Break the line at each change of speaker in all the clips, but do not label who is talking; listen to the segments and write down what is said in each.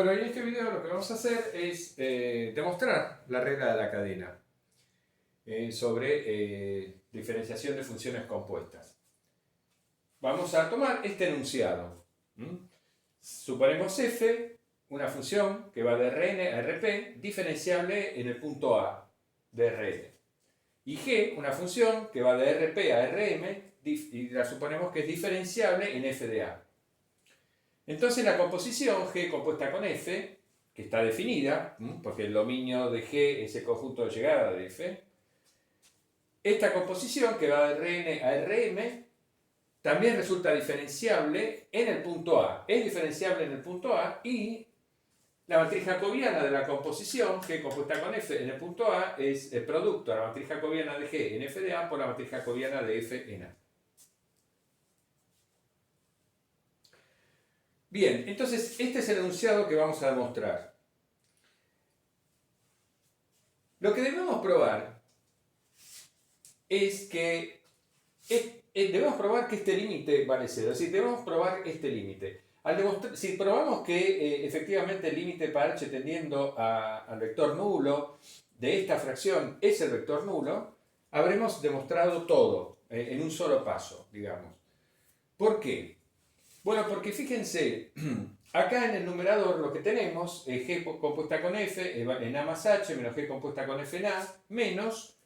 Bueno, en este video lo que vamos a hacer es demostrar la regla de la cadena sobre diferenciación de funciones compuestas. Vamos a tomar este enunciado. Suponemos f, una función que va de Rn a Rp, diferenciable en el punto A de Rn. Y g, una función que va de Rp a Rm, y la suponemos que es diferenciable en f de A. Entonces la composición G compuesta con F, que está definida, porque el dominio de G es el conjunto de llegada de F, esta composición que va de Rn a Rm también resulta diferenciable en el punto A. Es diferenciable en el punto A y la matriz jacobiana de la composición G compuesta con F en el punto A es el producto de la matriz jacobiana de G en F de A por la matriz jacobiana de F en A. Bien, entonces este es el enunciado que vamos a demostrar. Lo que debemos probar es que debemos probar que este límite vale 0, es decir, debemos probar este límite. Si probamos que efectivamente el límite para h tendiendo al vector nulo de esta fracción es el vector nulo, habremos demostrado todo en un solo paso, digamos. ¿Por qué? Bueno, porque fíjense, acá en el numerador lo que tenemos es G compuesta con F en A más H menos G compuesta con F en A menos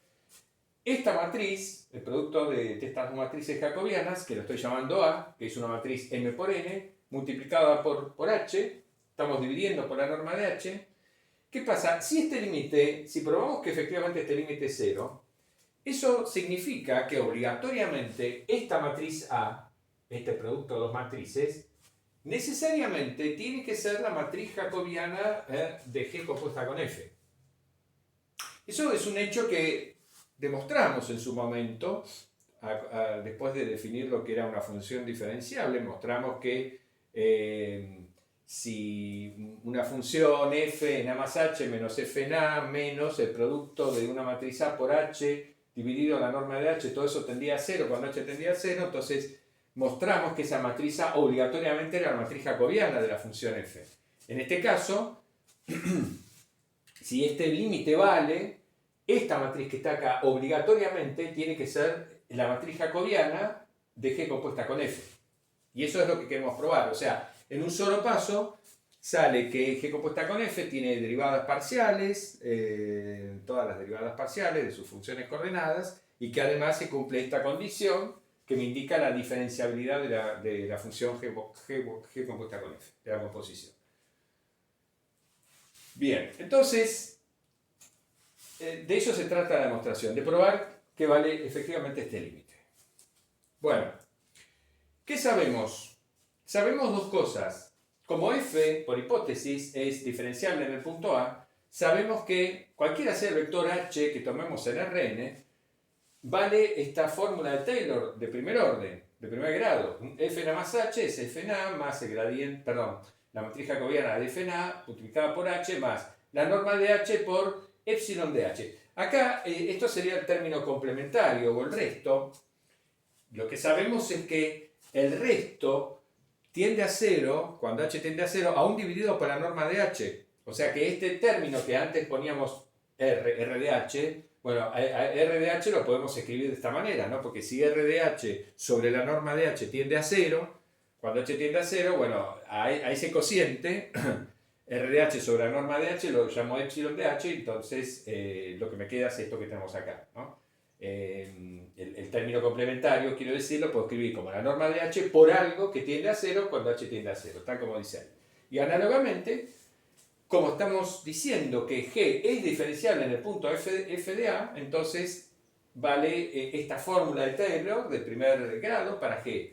esta matriz, el producto de estas dos matrices jacobianas, que lo estoy llamando A, que es una matriz M por N, multiplicada por H, estamos dividiendo por la norma de H. ¿Qué pasa? Si probamos que efectivamente este límite es 0, eso significa que obligatoriamente esta matriz A, este producto de dos matrices, necesariamente tiene que ser la matriz jacobiana de G compuesta con F. Eso es un hecho que demostramos en su momento, después de definir lo que era una función diferenciable. Mostramos que si una función f en A más h menos f en A menos el producto de una matriz A por h dividido la norma de h, todo eso tendía a 0 cuando h tendía a 0, entonces mostramos que esa matriz A obligatoriamente era la matriz jacobiana de la función f. En este caso, si este límite vale, esta matriz que está acá obligatoriamente tiene que ser la matriz jacobiana de G compuesta con F. Y eso es lo que queremos probar. O sea, en un solo paso sale que G compuesta con F tiene derivadas parciales, todas las derivadas parciales de sus funciones coordenadas, y que además se cumple esta condición que me indica la diferenciabilidad de la función G compuesta con F, de la composición. Bien, entonces, de eso se trata la demostración, de probar que vale efectivamente este límite. Bueno, ¿qué sabemos? Sabemos dos cosas. Como f, por hipótesis, es diferenciable en el punto A, sabemos que cualquiera sea el vector h que tomemos en Rn, vale esta fórmula de Taylor de primer orden, de primer grado. F en A más h es f en A más el gradiente, perdón, la matriz jacobiana de f en A multiplicada por h más la norma de h por epsilon de h. Acá esto sería el término complementario o el resto. Lo que sabemos es que el resto tiende a 0, cuando h tiende a 0, aún dividido por la norma de h. O sea que este término que antes poníamos r de h, bueno, r de h lo podemos escribir de esta manera, ¿no? Porque si r de h sobre la norma de h tiende a 0, cuando h tiende a 0, bueno, a ese cociente, r de h sobre la norma de h lo llamo epsilon de h, entonces lo que me queda es esto que tenemos acá, ¿no? El término complementario, quiero decir, lo puedo escribir como la norma de h por algo que tiende a 0 cuando h tiende a 0, tal como dice ahí. Y análogamente, como estamos diciendo que G es diferenciable en el punto f de A, entonces vale esta fórmula de Taylor de primer grado para G.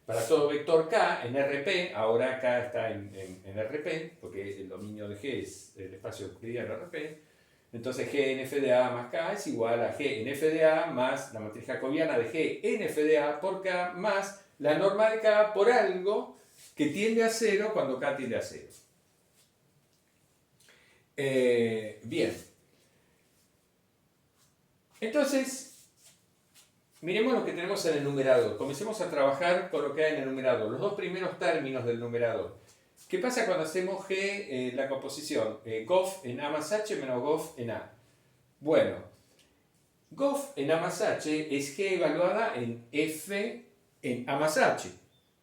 Para todo vector K en RP, ahora K está en RP, porque el dominio de G es el espacio euclidiano RP, entonces G en f de A más K es igual a G en f de A más la matriz jacobiana de G en f de A por K más la norma de K por algo que tiende a 0 cuando K tiende a 0. Bien. Entonces, miremos lo que tenemos en el numerador. Comencemos a trabajar con lo que hay en el numerador. Los dos primeros términos del numerador. ¿Qué pasa cuando hacemos G, la composición? Gof en A más H menos Gof en A. Bueno, Gof en A más H es G evaluada en F en A más H,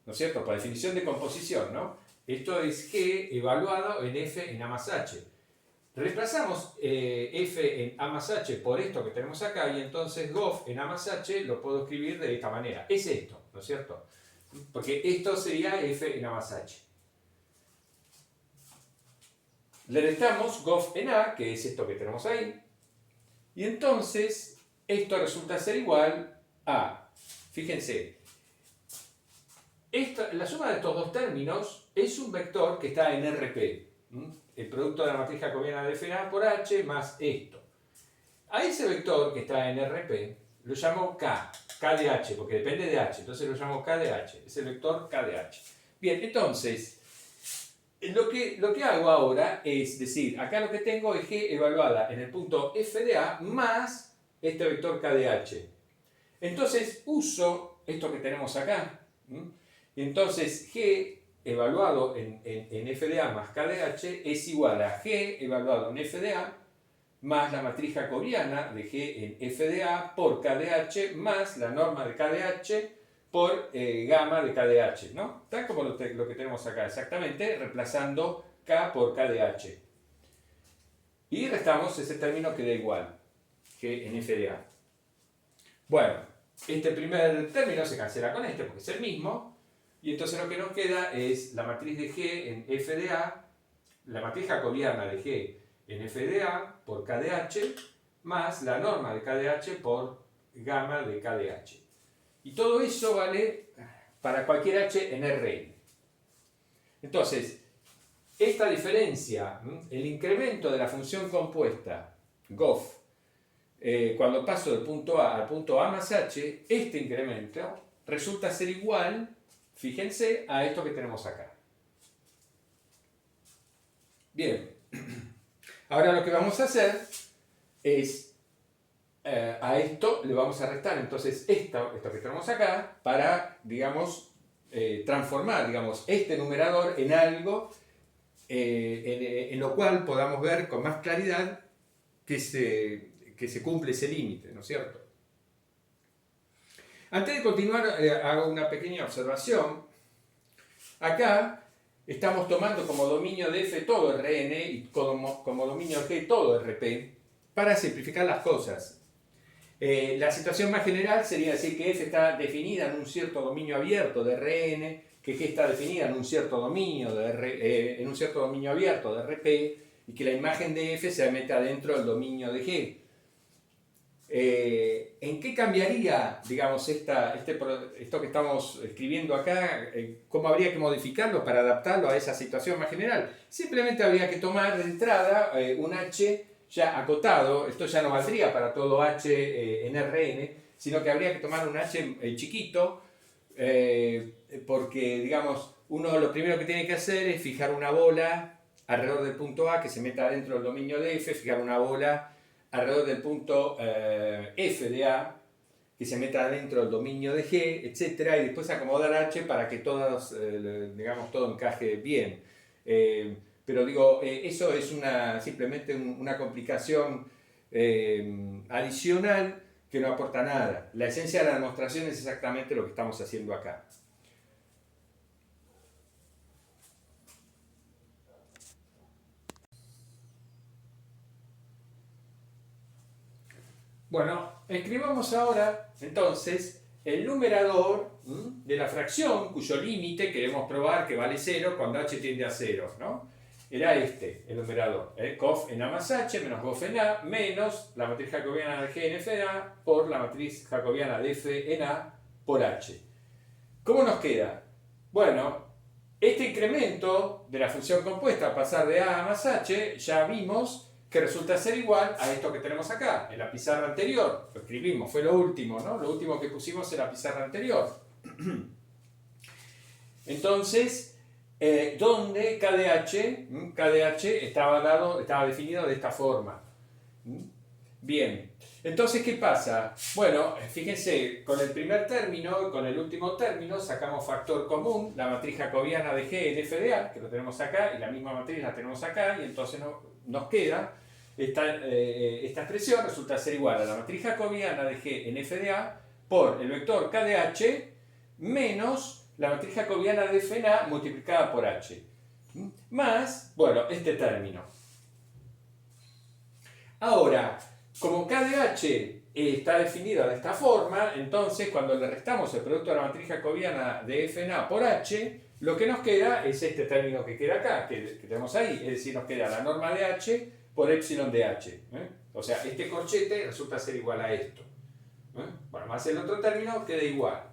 ¿no es cierto? Por definición de composición, ¿no? Esto es G evaluado en F en A más H. Reemplazamos F en A más H por esto que tenemos acá y entonces Gof en A más H lo puedo escribir de esta manera. Es esto, ¿no es cierto? Porque esto sería F en A más H. Le restamos Gof en A, que es esto que tenemos ahí, y entonces esto resulta ser igual a, fíjense, la suma de estos dos términos es un vector que está en RP, el producto de la matriz jacobiana de F en A por H más esto. A ese vector que está en RP lo llamo K de H, porque depende de H, entonces lo llamo K de H, es el vector K de H. Bien, entonces, lo que hago ahora es decir, acá lo que tengo es G evaluada en el punto F de A más este vector K de H. Entonces uso esto que tenemos acá. Y entonces G evaluado en F de A más K de H es igual a G evaluado en F de A más la matriz jacobiana de G en F de A por K de H más la norma de K de H por gamma de K de H, ¿no? Tal como lo que tenemos acá, exactamente, reemplazando K por K de H. Y restamos ese término que da igual, G en F de A. Bueno, este primer término se cancela con este porque es el mismo, y entonces lo que nos queda es la matriz de G en F de A, la matriz jacobiana de G en F de A por K de H, más la norma de K de H por gamma de K de H. Y todo eso vale para cualquier H en Rn. Entonces, esta diferencia, el incremento de la función compuesta, Gof, cuando paso del punto A al punto A más H, este incremento resulta ser igual, fíjense, a esto que tenemos acá. Bien, ahora lo que vamos a hacer es a esto le vamos a restar entonces esto que tenemos acá para, digamos, transformar, digamos, este numerador en algo en lo cual podamos ver con más claridad que se cumple ese límite, ¿no es cierto? Antes de continuar, hago una pequeña observación. Acá estamos tomando como dominio de F todo Rn y como dominio de G todo Rp para simplificar las cosas. La situación más general sería decir que F está definida en un cierto dominio abierto de Rn, que G está definida en un cierto dominio, abierto de Rp, y que la imagen de F se mete adentro del dominio de G. ¿En qué cambiaría, digamos, esto que estamos escribiendo acá? ¿Cómo habría que modificarlo para adaptarlo a esa situación más general? Simplemente habría que tomar de entrada un H ya acotado, esto ya no valdría para todo H en Rn, sino que habría que tomar un H chiquito, porque, digamos, uno lo primero que tiene que hacer es fijar una bola alrededor del punto A que se meta dentro del dominio de F, fijar una bola alrededor del punto F de A que se meta dentro del dominio de G, etc. Y después acomodar H para que digamos, todo encaje bien. Pero digo, eso es simplemente una complicación adicional que no aporta nada. La esencia de la demostración es exactamente lo que estamos haciendo acá. Bueno, escribamos ahora entonces el numerador de la fracción cuyo límite queremos probar que vale 0 cuando h tiende a 0, ¿no? Era el numerador, Gof en A más H menos Gof en A menos la matriz jacobiana de G en F de A por la matriz jacobiana de F en A por H. ¿Cómo nos queda? Bueno, este incremento de la función compuesta a pasar de A más H ya vimos que resulta ser igual a esto que tenemos acá, en la pizarra anterior. Lo escribimos, fue lo último, ¿no? Lo último que pusimos en la pizarra anterior. Entonces, donde KDH estaba definido de esta forma. Bien, entonces, ¿qué pasa? Bueno, fíjense, con el primer término y con el último término sacamos factor común, la matriz jacobiana de G en f de A, que lo tenemos acá, y la misma matriz la tenemos acá, y entonces nos queda esta expresión, resulta ser igual a la matriz jacobiana de G en f de A por el vector k de h menos la matriz jacobiana de f en A multiplicada por h, más, bueno, este término. Ahora, como k de h está definida de esta forma, entonces cuando le restamos el producto de la matriz jacobiana de f en A por h, lo que nos queda es este término que queda acá, que tenemos ahí, es decir, nos queda la norma de h por epsilon de h. O sea, este corchete resulta ser igual a esto. Bueno, más el otro término queda igual.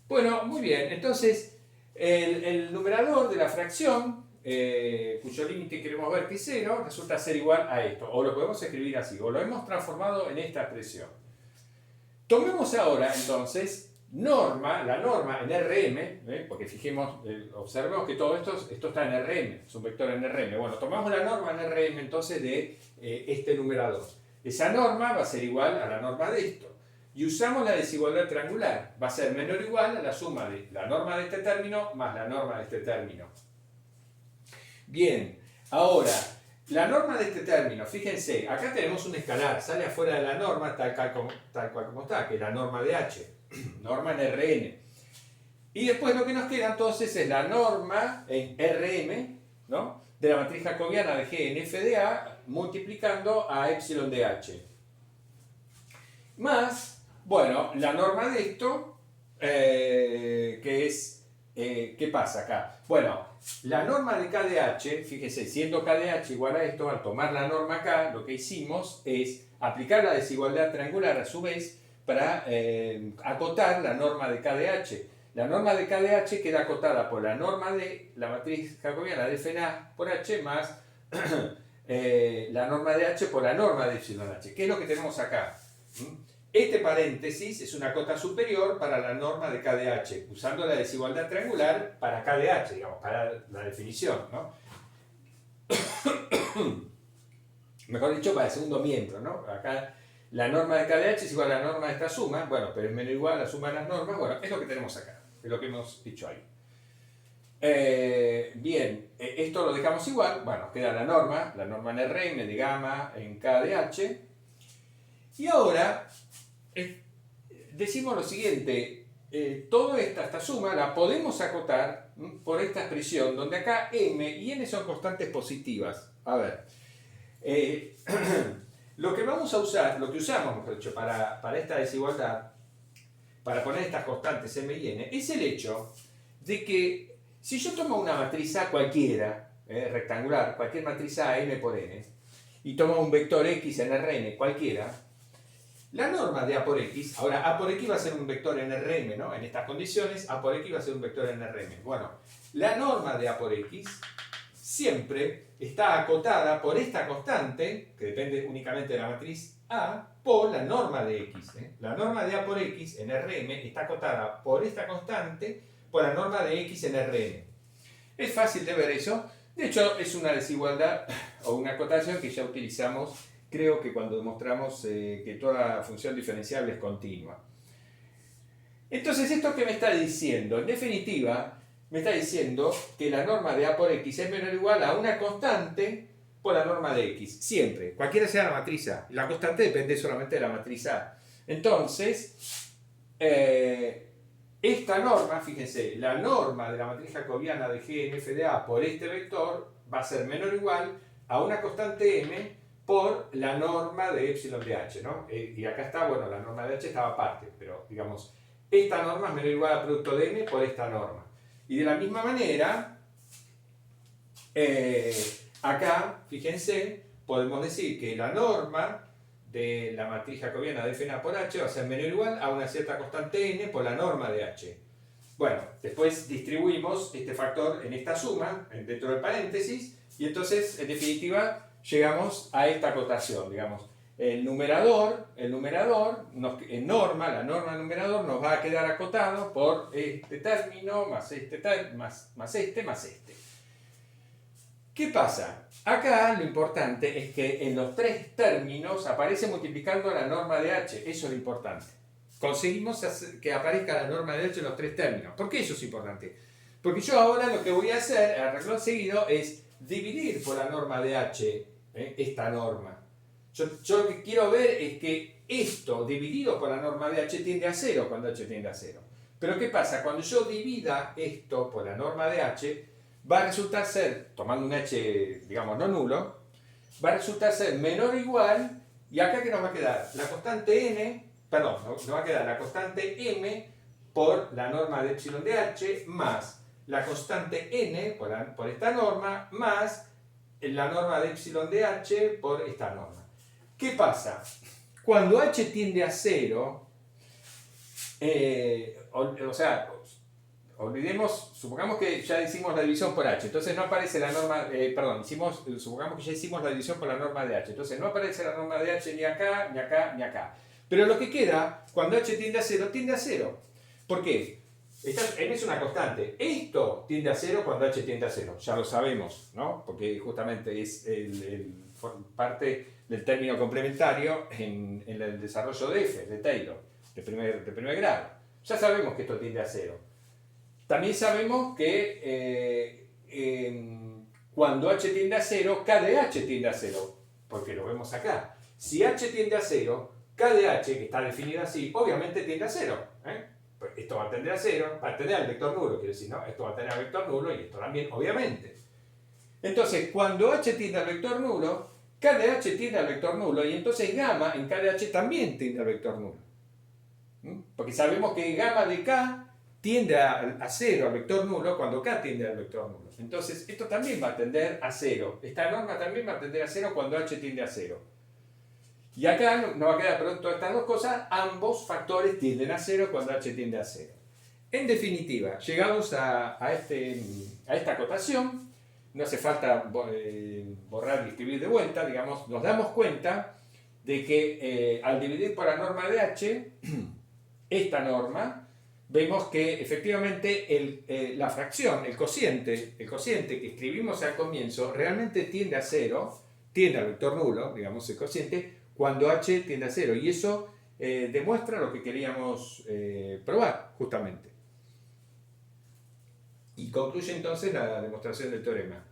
Bueno, muy bien, entonces el numerador de la fracción, cuyo límite queremos ver que es 0, resulta ser igual a esto, o lo podemos escribir así, o lo hemos transformado en esta expresión. Tomemos ahora entonces la norma en Rm, porque observemos que todo esto está en Rm, es un vector en Rm. Bueno, tomamos la norma en Rm entonces de este numerador. Esa norma va a ser igual a la norma de esto. Y usamos la desigualdad triangular. Va a ser menor o igual a la suma de la norma de este término más la norma de este término. Bien, ahora, la norma de este término, fíjense, acá tenemos un escalar, sale afuera de la norma tal cual como está, que es la norma de h, norma en Rn. Y después lo que nos queda entonces es la norma en Rm, ¿no?, de la matriz jacobiana de G en f de A multiplicando a epsilon de h. Más, bueno, la norma de esto, que es, ¿qué pasa acá? Bueno, la norma de k de h, fíjese, siendo k de h igual a esto, al tomar la norma acá, lo que hicimos es aplicar la desigualdad triangular a su vez para acotar la norma de k de h. La norma de k de h queda acotada por la norma de la matriz jacobiana de f en A por h más la norma de h por la norma de epsilon h. ¿Qué es lo que tenemos acá? Este paréntesis es una cota superior para la norma de k de h, usando la desigualdad triangular para k de h, digamos, para la definición, ¿no? Mejor dicho, para el segundo miembro, ¿no? Acá la norma de k de h es igual a la norma de esta suma, bueno, pero es menor o igual a la suma de las normas, bueno, es lo que tenemos acá, es lo que hemos dicho ahí. Bien, esto lo dejamos igual, bueno, queda la norma en Rm de gamma en k de h, y ahora decimos lo siguiente, toda esta suma la podemos acotar por esta expresión, donde acá m y n son constantes positivas. A ver, lo que vamos a usar, lo que usamos, mejor dicho, para esta desigualdad, para poner estas constantes m y n, es el hecho de que si yo tomo una matriz A cualquiera, rectangular, cualquier matriz A, m por n, y tomo un vector x en Rn cualquiera, la norma de A por X, ahora A por X va a ser un vector en Rm, ¿no? En estas condiciones, A por X va a ser un vector en Rm. Bueno, la norma de A por X siempre está acotada por esta constante, que depende únicamente de la matriz A, por la norma de X. La norma de A por X en Rm está acotada por esta constante, por la norma de X en Rm. Es fácil de ver eso. De hecho, es una desigualdad o una acotación que ya utilizamos, creo que cuando demostramos que toda función diferenciable es continua. Entonces, ¿esto qué me está diciendo? En definitiva, me está diciendo que la norma de A por X es menor o igual a una constante por la norma de X. Siempre, cualquiera sea la matriz A. La constante depende solamente de la matriz A. Entonces, esta norma, fíjense, la norma de la matriz jacobiana de G en f de A por este vector va a ser menor o igual a una constante m por la norma de epsilon de h, ¿no? Y acá está, bueno, la norma de h estaba aparte, pero digamos, esta norma es menor o igual al producto de m por esta norma. Y de la misma manera, acá, fíjense, podemos decir que la norma de la matriz jacobiana de f en A por h va a ser menor o igual a una cierta constante n por la norma de h. Bueno, después distribuimos este factor en esta suma, dentro del paréntesis, y entonces, en definitiva, llegamos a esta acotación, digamos. El numerador en norma, la norma del numerador nos va a quedar acotado por este término, más este, más este. ¿Qué pasa? Acá lo importante es que en los tres términos aparece multiplicando la norma de h. Eso es lo importante. Conseguimos que aparezca la norma de h en los tres términos. ¿Por qué eso es importante? Porque yo ahora lo que voy a hacer, a renglón seguido, es dividir por la norma de h esta norma. Yo lo que quiero ver es que esto dividido por la norma de h tiende a 0 cuando h tiende a 0. Pero ¿qué pasa? Cuando yo divida esto por la norma de h, va a resultar ser, tomando un h, digamos, no nulo, va a resultar ser menor o igual, y acá ¿qué nos va a quedar? La constante n, perdón, nos va a quedar la constante m por la norma de epsilon de h, más la constante n por esta norma, más la norma de epsilon de h por esta norma. ¿Qué pasa? Cuando h tiende a 0, o sea, olvidemos, supongamos que ya hicimos la división por h, entonces no aparece la norma, supongamos que ya hicimos la división por la norma de h, entonces no aparece la norma de h ni acá, ni acá, ni acá. Pero lo que queda, cuando h tiende a 0, tiende a 0. ¿Por qué? N es una constante. Esto tiende a 0 cuando h tiende a 0. Ya lo sabemos, ¿no? Porque justamente es parte del término complementario en el desarrollo de f, de Taylor, de primer grado. Ya sabemos que esto tiende a 0. También sabemos que cuando h tiende a 0, k de h tiende a 0, porque lo vemos acá. Si h tiende a 0, k de h, que está definida así, obviamente tiende a 0. Pues esto va a tender a 0, va a tender al vector nulo, quiere decir, ¿no? Esto va a tener al vector nulo y esto también, obviamente. Entonces, cuando h tiende al vector nulo, k de h tiende al vector nulo, y entonces gamma en k de h también tiende al vector nulo. Porque sabemos que gamma de k tiende a 0 al vector nulo cuando k tiende al vector nulo. Entonces, esto también va a tender a 0. Esta norma también va a tender a 0 cuando h tiende a 0. Y acá nos va a quedar pronto estas dos cosas, ambos factores tienden a 0 cuando h tiende a 0. En definitiva, llegamos a esta acotación, no hace falta borrar y escribir de vuelta, digamos, nos damos cuenta de que al dividir por la norma de h, esta norma, vemos que efectivamente la fracción, el cociente que escribimos al comienzo, realmente tiende a 0, tiende al vector nulo, digamos el cociente, cuando h tiende a 0. Y eso demuestra lo que queríamos probar, justamente. Y concluye entonces la demostración del teorema.